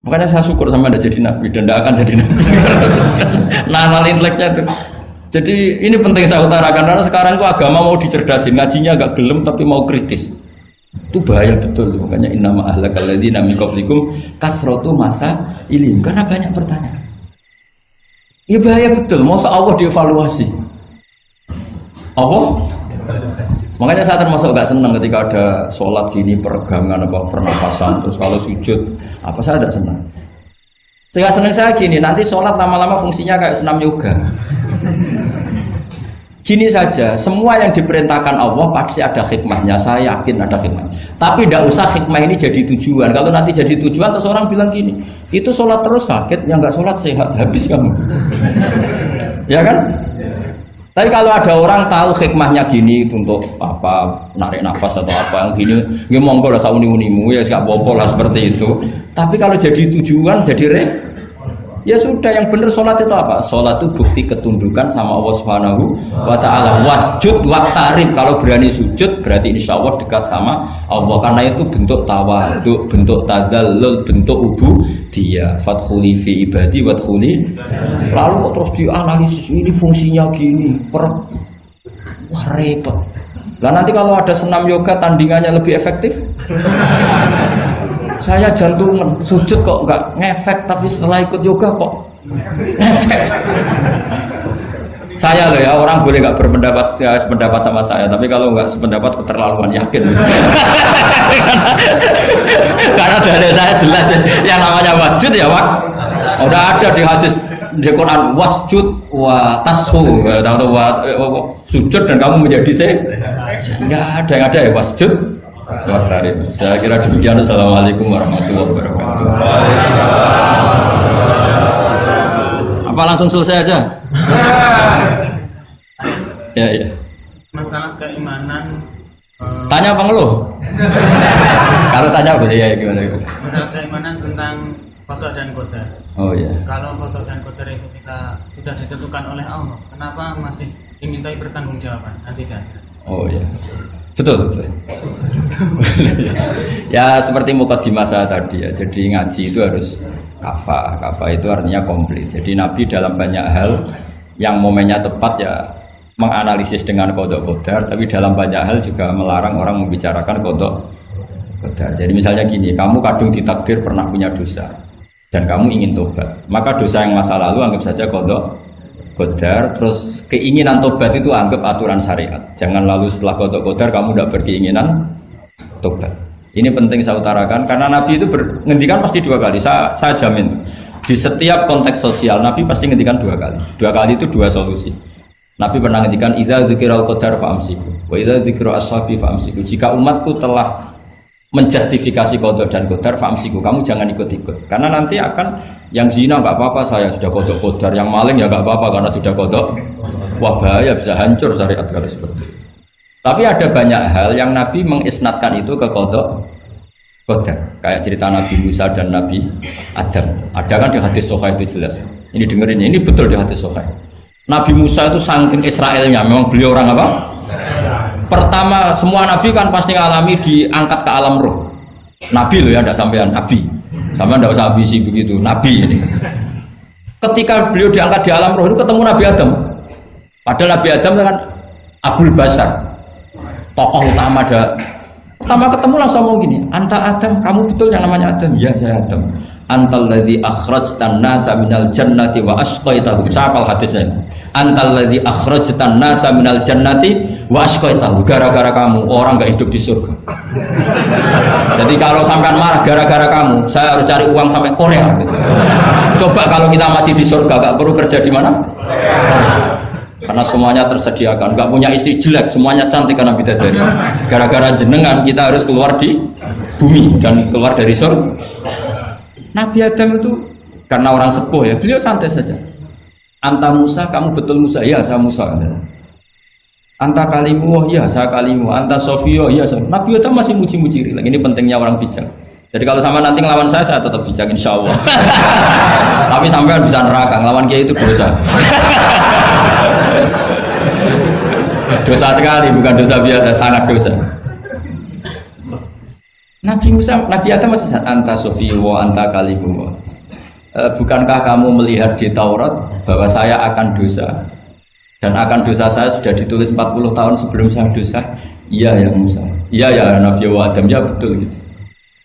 Makanya saya syukur sama Anda jadi nabi dan tidak akan jadi nabi. Nah, hal inteleknya itu. Jadi ini penting saya utarakan karena sekarang itu agama mau dicerdasin, ngajinya agak gelem tapi mau kritis. Itu bahaya betul. Makanya innama ahlakal ladzina min qablikum kasratu masa ilim, karena banyak pertanyaan. Ya bahaya betul. Masa Allah dievaluasi. Allah? Makanya saya termasuk gak senang ketika ada sholat gini peregangan apa pernafasan, terus kalau sujud apa saya tidak senang. Sehingga senang saya gini, nanti sholat lama-lama fungsinya kayak senam yoga. Gini saja, semua yang diperintahkan Allah pasti ada hikmahnya, saya yakin ada hikmah. Tapi tidak usah hikmah ini jadi tujuan. Kalau nanti jadi tujuan, terus orang bilang gini, itu sholat terus sakit, yang nggak sholat sehat, habis kamu. Ya kan? Tapi kalau ada orang tahu hikmahnya gini untuk apa, narik nafas atau apa yang gini, ya monggo lah sauni-unimu ya siap apa lah seperti itu. Tapi kalau jadi tujuan, jadi ya sudah, yang benar sholat itu apa? Sholat itu bukti ketundukan sama Allah Subhanahu wa ta'ala. Wasjud waqtarib, kalau berani sujud berarti insya Allah dekat sama Allah, karena itu bentuk tawadhu, bentuk tadzallul, bentuk ubudiyah. Fadkhuli fi ibadi wadkhuli. Lalu kok terus dianalisis ini fungsinya gini, wah repot. Lah nanti kalau ada senam yoga tandingannya lebih efektif. Saya jantungan, sujud kok nggak ngefek, tapi setelah ikut yoga kok ngefek. Saya loh ya, orang boleh nggak berpendapat sependapat sama saya, tapi kalau nggak sependapat keterlaluan, yakin. Karena dari saya jelas yang namanya wasjud ya Pak. Udah ada di hadis di Quran, wasjud wa tashu, atau sujud dan kamu menjadi nggak ada yang ada ya wasjud. Saya kira demikian. Assalamualaikum warahmatullahi wabarakatuh. Apa langsung selesai aja? Ya. Masalah keimanan. Tanya apa ngeluh? Kalau tanya boleh ya gimana? Masalah keimanan tentang qada dan qadar. Oh iya. Kalau qada dan qadar itu kita sudah ditentukan oleh Allah, kenapa masih dimintai pertanggungjawaban nanti kan? Oh iya. Betul. Ya seperti mukadimah saya tadi ya. Jadi ngaji itu harus kafah. Kafah itu artinya komplit. Jadi Nabi dalam banyak hal yang momennya tepat ya menganalisis dengan qada qadar, tapi dalam banyak hal juga melarang orang membicarakan qada qadar. Jadi misalnya gini, kamu kadung ditakdir pernah punya dosa dan kamu ingin tobat, maka dosa yang masa lalu anggap saja qada qadar, terus keinginan tobat itu anggap aturan syariat. Jangan lalu setelah qada qadar kamu tidak berkeinginan tobat. Ini penting saya utarakan karena Nabi itu menghentikan pasti dua kali. Saya jamin di setiap konteks sosial Nabi pasti menghentikan dua kali. Dua kali itu dua solusi. Nabi pernah menghentikan idza dzikiral qadar fa'amsiku wa idza dzikra ashabi fa'amsiku. Jika umatku telah menjustifikasi qada dan qadar fa'amsiku, kamu jangan ikut-ikut. Karena nanti akan yang zina nggak apa-apa, saya sudah qada qadar, yang maling ya nggak apa-apa karena sudah qada. Wah bahaya, bisa hancur syariat kalau seperti itu. Tapi ada banyak hal yang Nabi mengisnadkan itu ke qada qadar. Kayak cerita Nabi Musa dan Nabi Adam. Ada kan di hadis Sahih itu jelas. Ini dengerin, ini betul di hadis Sahih. Nabi Musa itu saking Israelnya, memang beliau orang apa? Pertama, semua Nabi kan pasti ngalami diangkat ke alam roh. Nabi loh ya, tidak sampean Nabi. Sama tidak usah ambisi begitu, Nabi ini. Ketika beliau diangkat di alam roh itu ketemu Nabi Adam. Padahal Nabi Adam kan Abul Basar, tokoh utama ada. Pertama ketemu langsung ngomong gini, anta Adam, kamu betul yang namanya Adam? Ya saya Adam. Antal ladzi akhrajtan nasa minal jannati wa asqaitahum. Siapa hadisnya? Antal ladzi akhrajtan nasa minal jannati wa asqaitahum. Gara-gara kamu orang enggak hidup di surga. Jadi kalau sampean marah gara-gara kamu, saya harus cari uang sampai Korea. Coba kalau kita masih di surga, enggak perlu kerja di mana? Karena semuanya tersediakan, enggak punya istri jelek, semuanya cantik karena bidadari. Gara-gara jenengan kita harus keluar di bumi dan keluar dari surga. Nabi Adam itu karena orang sepuh ya, beliau santai saja. Anta Musa, kamu betul Musa? Ya saya Musa. Anta kalimu, ya saya kalimu. Anta Sofio, ya saya. Nabi Adam masih muji-muji. Ini pentingnya orang bijak. Jadi kalau sama nanti ngelawan saya tetap bijak insya Allah. Tapi sampean bisa neraka, ngelawan kiai itu dosa. Dosa sekali, bukan dosa biasa, sangat dosa. Nabi Musa, Nabi Adam masih anta sofi wa anta kalimu. Bukankah kamu melihat di Taurat bahwa saya akan dosa dan akan dosa saya sudah ditulis 40 tahun sebelum saya dosa? Iya ya Musa. Iya ya Nabi Adam, ya betul gitu.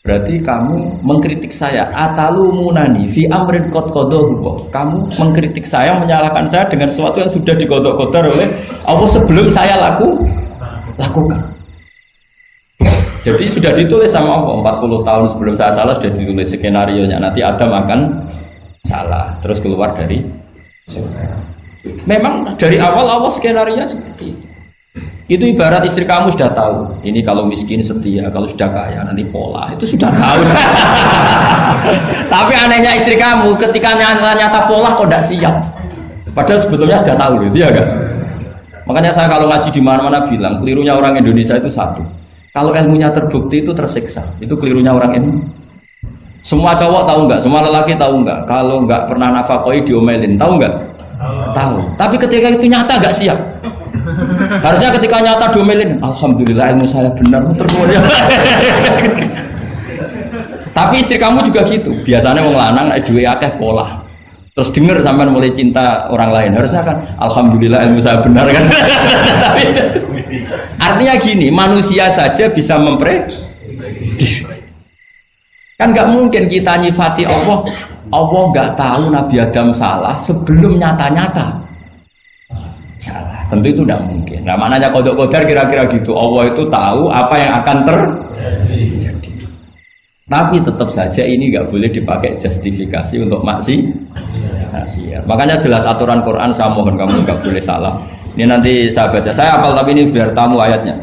Berarti kamu mengkritik saya atalumunani fi amrin qad qadahu. Kamu mengkritik saya, menyalahkan saya dengan sesuatu yang sudah digodok-godok oleh Allah sebelum saya lakukan. Jadi sudah ditulis sama Allah 40 tahun sebelum saya salah sudah ditulis skenario-nya nanti Adam akan salah terus keluar dari surga. Memang dari awal Allah skenario-nya seperti itu. Itu ibarat istri kamu sudah tahu ini kalau miskin setia, kalau sudah kaya nanti pola, itu sudah tahu. Tapi anehnya istri kamu ketika nyata pola kok tidak siap. Padahal sebetulnya sudah tahu gitu ya kan. Makanya saya kalau ngaji di mana-mana bilang kelirunya orang Indonesia itu satu. Kalau ilmunya terbukti itu tersiksa, itu kelirunya orang ini. Semua cowok tahu nggak? Semua lelaki tahu nggak? Kalau nggak pernah nafakoi diomelin, tahu nggak? Tahu. Tapi ketika itu nyata nggak siap. Harusnya ketika nyata diomelin, alhamdulillah ilmu saya benar terus. Tapi istri kamu juga gitu. Biasanya wong lanang duwe akeh pola. Terus dengar sampean mulai cinta orang lain, harusnya kan alhamdulillah ilmu saya benar kan. Artinya gini, manusia saja bisa memprediksi. Kan nggak mungkin kita nyifati Allah nggak tahu Nabi Adam salah sebelum nyata-nyata salah. Tentu itu tidak mungkin. Nah, maknanya kodok kodar kira-kira gitu. Allah itu tahu apa yang akan terjadi. Tapi tetap saja ini nggak boleh dipakai justifikasi untuk maksiat. Makanya jelas aturan Quran, saya mohon kamu nggak boleh salah. Ini nanti saya baca, saya hafal tapi ini biar tamu ayatnya.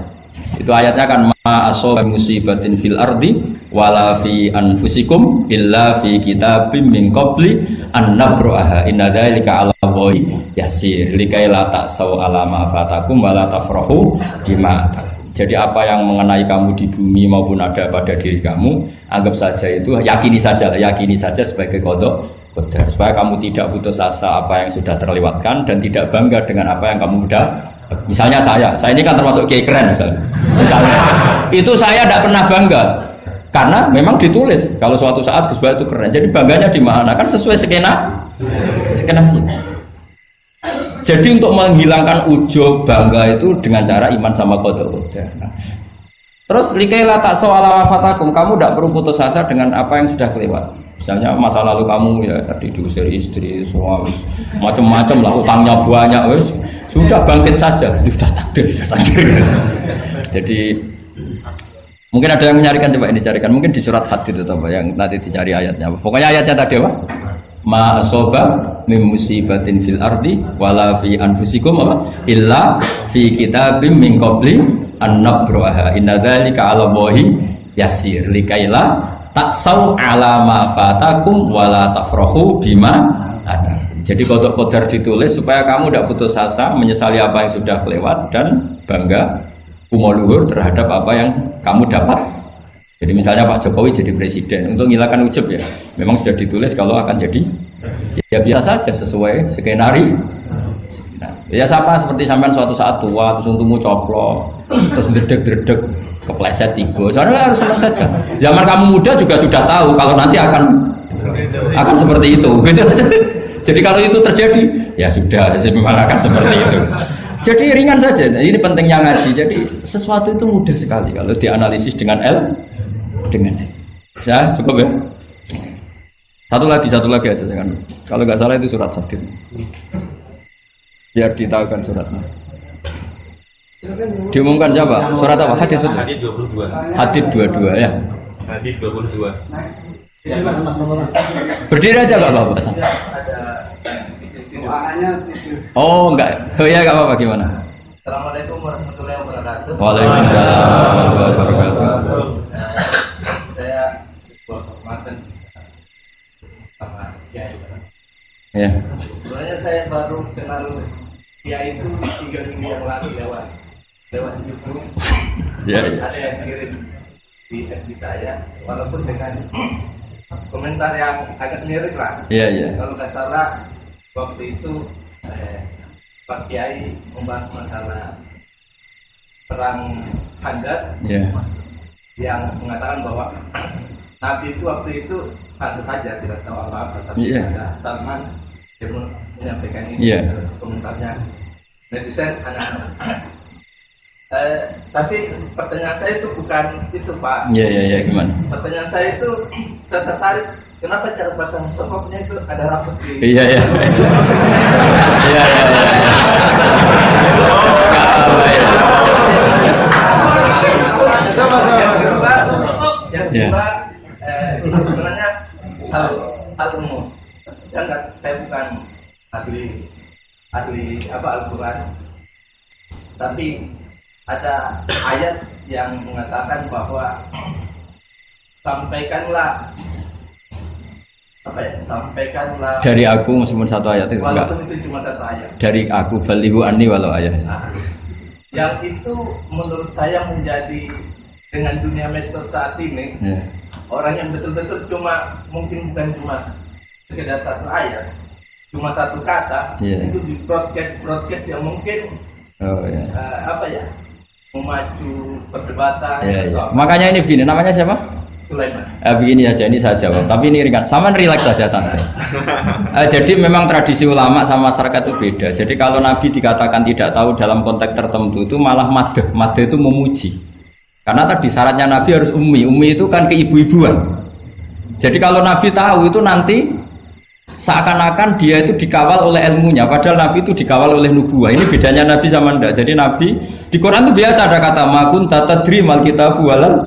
Itu ayatnya kan ma asoba musibatin fil ardi wala fi anfusikum illa fi kitabim min qabli an nabraha inna dzalika 'ala Allahi yasir likai la ta'sau 'ala ma fatakum wala tafrahu bima. Jadi apa yang mengenai kamu di bumi maupun ada pada diri kamu, anggap saja itu, yakini saja sebagai kodok qadar, supaya kamu tidak putus asa apa yang sudah terlewatkan dan tidak bangga dengan apa yang kamu udah. Misalnya saya ini kan termasuk kiai keren misalnya itu saya tidak pernah bangga karena memang ditulis kalau suatu saat Gus Baik itu keren, jadi bangganya di mana kan sesuai skena. Jadi untuk menghilangkan ujub bangga itu dengan cara iman sama qadar. Terus likaila tak soal fatakum, kamu tidak perlu putus asa dengan apa yang sudah kelewat. Misalnya masa lalu kamu ya tadi diusir istri, suami, macam-macam lah, utangnya banyak, wes sudah bangkit saja, sudah takdir. Jadi mungkin ada yang mencarikan, coba ini carikan, mungkin di surat Hadid itu apa yang nanti dicari ayatnya. Pokoknya ayatnya tadi apa? Ma asoba min musibatin fil ardi wala fi anfusikum apa illa fi kitabim min qabli an nabraha inna dzalika 'ala Allahi yasir likaila taksau 'ala ma fatakum wala tafrahu bima atar. Jadi kodok kodar ditulis supaya kamu tidak putus asa menyesali apa yang sudah kelewat dan bangga umur terhadap apa yang kamu dapat. Jadi misalnya Pak Jokowi jadi presiden, untuk menghilangkan ujub ya, memang sudah ditulis kalau akan jadi, ya biasa saja sesuai skenario. Nah, ya sama seperti sampean suatu saat tua, terus untukmu coplok, terus dredeg-dredeg, kepleset tiga, soalnya harus senang saja. Zaman kamu muda juga sudah tahu kalau nanti akan seperti itu. Gitu. Jadi kalau itu terjadi, ya sudah, memang akan seperti itu. Jadi ringan saja. Ini pentingnya ngaji. Jadi sesuatu itu mudah sekali kalau dianalisis dengan ya cukup ya. Satu lagi aja kan. Kalau nggak salah itu surat Hadid. Biar ditahukan suratnya. Diumumkan siapa? Surat apa? Hadid itu. Hadid 22. Hadid 22 ya. Hadid 22. Berdiri aja nggak apa-apa. Oh enggak. Oh ya nggak apa-apa gimana? Assalamualaikum warahmatullahi wabarakatuh. Waalaikumsalam warahmatullahi wabarakatuh. Saya buat kehormatan sama Kiai. Ya. Sebenarnya saya baru kenal Kiai itu 3 minggu yang lalu lewat YouTube. Ya. Ada yang kirim di FB saya, walaupun dengan komentar yang agak mirip lah. Iya. Kalau nggak salah waktu itu Pak Kiai membahas masalah perang Handar. Iya. yang mengatakan bahwa Nabi itu waktu itu satu saja tidak tahu apa-apa, tapi ada Salman yang menyampaikan ini terus komentarnya netizen anak-anak. Tapi pertanyaan saya itu bukan itu Pak. Iya gimana? Pertanyaan saya itu saya tertarik kenapa cara bahasa sokopnya itu ada rambut di. Iya. Yang kedua, sebenarnya hal umum. Saya bukan ahli Al-Quran, tapi ada ayat yang mengatakan bahwa sampaikanlah dari aku meskipun satu ayat itu walaupun enggak. Itu cuma satu ayat dari aku balihu anni walau ayat. Yang itu menurut saya menjadi dengan dunia medsos saat ini orang yang betul-betul mungkin bukan cuma sekedar satu ayat, cuma satu kata itu di broadcast yang mungkin memacu perdebatan. Makanya ini begini, namanya siapa? Sulaiman. Begini aja, ini saya jawab. Tapi ini ringan, sama relax saja santai. Jadi memang tradisi ulama sama masyarakat itu beda. Jadi kalau Nabi dikatakan tidak tahu dalam konteks tertentu itu malah madh. Madh itu memuji. Karena tadi syaratnya Nabi harus ummi. Ummi itu kan keibu-ibuan. Jadi kalau Nabi tahu itu nanti seakan-akan dia itu dikawal oleh ilmunya. Padahal Nabi itu dikawal oleh nubuah. Ini bedanya Nabi sama ndak. Jadi Nabi di Quran itu biasa ada kata makun tatadri mal kitabu walal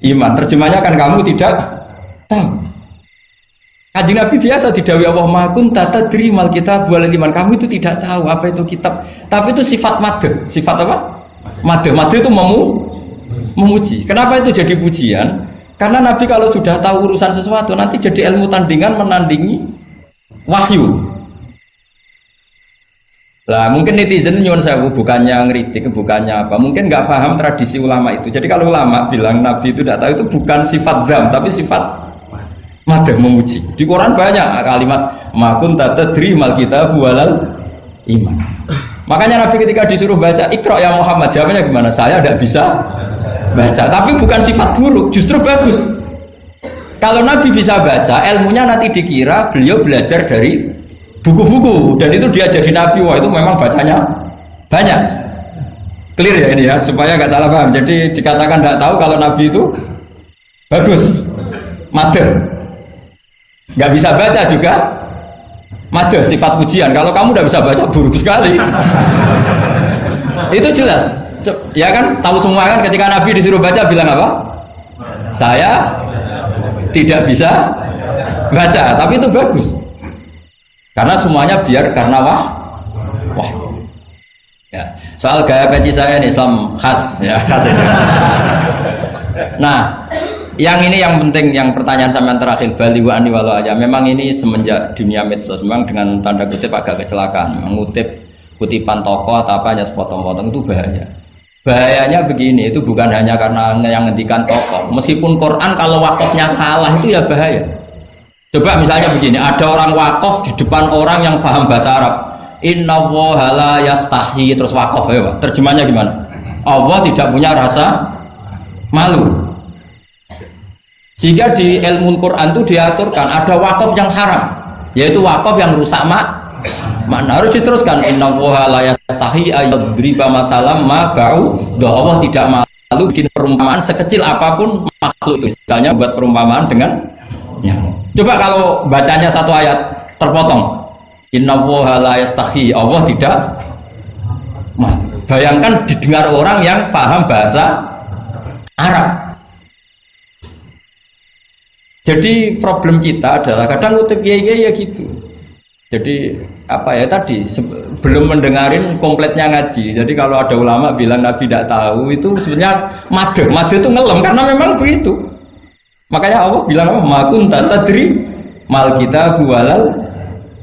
iman. Terjemahnya kan kamu tidak tahu. Kanjeng Nabi biasa didhawuhi Allah makun tatadri mal kitabu walal iman. Kamu itu tidak tahu apa itu kitab. Tapi itu sifat madh. Sifat apa? Madh. Madh itu memuji. Kenapa itu jadi pujian? Karena Nabi kalau sudah tahu urusan sesuatu nanti jadi ilmu tandingan menandingi wahyu. Lah mungkin netizen nyuwun sewu bukannya ngeritik, bukannya apa, mungkin nggak paham tradisi ulama itu. Jadi kalau ulama bilang Nabi itu tidak tahu itu bukan sifat dzam tapi sifat madh, memuji. Di Quran banyak kalimat makun tatadri mal kitabu walal iman. Makanya Nabi ketika disuruh baca Iqra ya Muhammad, jawabnya gimana? Saya tidak bisa baca, tapi bukan sifat buruk, justru bagus. Kalau Nabi bisa baca, ilmunya nanti dikira beliau belajar dari buku-buku dan itu dia jadi Nabi. Wah itu memang bacanya banyak. Clear ya ini ya, supaya nggak salah paham. Jadi dikatakan tidak tahu kalau Nabi itu bagus, madh. Nggak bisa baca juga madh, sifat pujian. Kalau kamu udah bisa baca buruk sekali. Itu jelas. Ya kan, tahu semua kan ketika Nabi disuruh baca bilang apa? Saya tidak bisa baca, tapi itu bagus. Karena semuanya biar karena wah. Ya, soal gaya peci saya ini Islam khas ya, khas ini. Nah, yang ini yang penting, yang pertanyaan sampean terakhir bali wa ani walau aja. Memang ini semenjak dunia medsos memang dengan tanda kutip agak kecelakaan, mengutip kutipan tokoh atau apa hanya sepotong-potong itu bahaya. Bahayanya begini, itu bukan hanya karena yang ngendikan tokoh. Meskipun Quran kalau wakafnya salah itu ya bahaya. Coba misalnya begini, ada orang wakaf di depan orang yang paham bahasa Arab. Inna woha la yastahi, terus wakaf ya Pak. Terjemahnya gimana? Allah tidak punya rasa malu. Sehingga di ilmu Quran itu diaturkan ada wakaf yang haram, yaitu wakaf yang rusak makna. Harus diteruskan inna woha la yastahi ayyadriba masalam ma ba'u. Allah tidak malu bikin perumpamaan sekecil apapun makhluk itu. Misalnya buat perumpamaan dengan nyamuk. Coba kalau bacanya satu ayat terpotong. Inna woha la yastahi, Allah tidak malu. Bayangkan didengar orang yang paham bahasa Arab. Jadi problem kita adalah kadang ngutip ya gitu. Jadi apa ya tadi belum mendengarin kompletnya ngaji. Jadi kalau ada ulama bilang Nabi tidak tahu itu sebenarnya madh itu ngelem karena memang begitu. Makanya Allah bilang apa? Makun tatadri mal kitab walal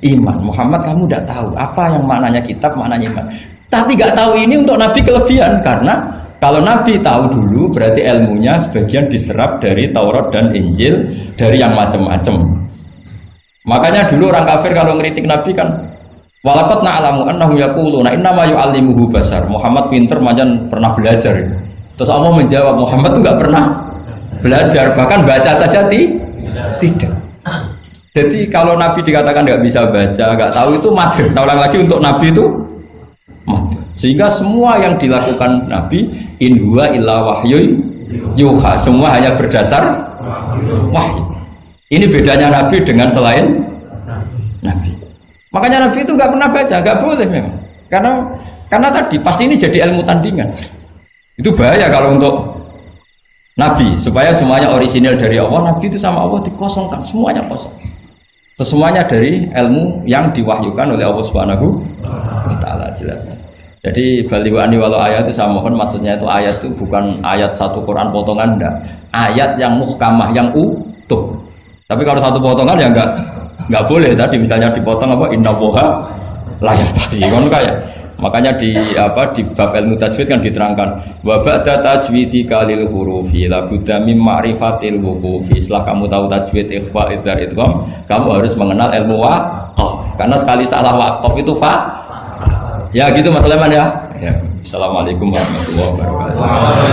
iman. Muhammad kamu tidak tahu apa yang maknanya kitab, maknanya iman. Tapi nggak tahu ini untuk Nabi kelebihan karena kalau Nabi tahu dulu berarti ilmunya sebagian diserap dari Taurat dan Injil, dari yang macam-macam. Makanya dulu orang kafir kalau ngeritik Nabi kan walaqad na'lamu annahum yaquluna innama yu'allimuhu basar. Muhammad pinter macam pernah belajar. Terus Allah menjawab, Muhammad itu nggak pernah belajar, bahkan baca saja tidak. Jadi kalau Nabi dikatakan nggak bisa baca, nggak tahu itu madhab. Saya ulang lagi, untuk Nabi itu madhab. Sehingga semua yang dilakukan Nabi in huwa illa wahyun yuha, semua hanya berdasar wahyu. Ini bedanya Nabi dengan selain Nabi. Makanya Nabi itu nggak pernah baca, nggak boleh memang. Karena tadi pasti ini jadi ilmu tandingan. Itu bahaya kalau untuk Nabi, supaya semuanya orisinil dari Allah. Nabi itu sama Allah dikosongkan, semuanya kosong. Semuanya dari ilmu yang diwahyukan oleh Allah Subhanahu wa Ta'ala, jelasnya. Jadi balighani walau ayat itu saya mohon, maksudnya itu ayat itu bukan ayat satu Quran potongan, enggak. Ayat yang muhkamah, yang utuh. Tapi kalau satu potongan ya enggak boleh. Tadi misalnya dipotong apa, innallaha la yastahi, kan kayak. Makanya di bab ilmu tajwid kan diterangkan wa ba'da tajwidika lil hurufi la budda mim ma'rifatil wuqufi. Setelah kamu tahu tajwid, ikhfa, idhar, idgham, kamu harus mengenal ilmu waqaf. Karena sekali salah waqaf itu fa. Ya gitu Mas Leman ya. Assalamualaikum warahmatullahi wabarakatuh.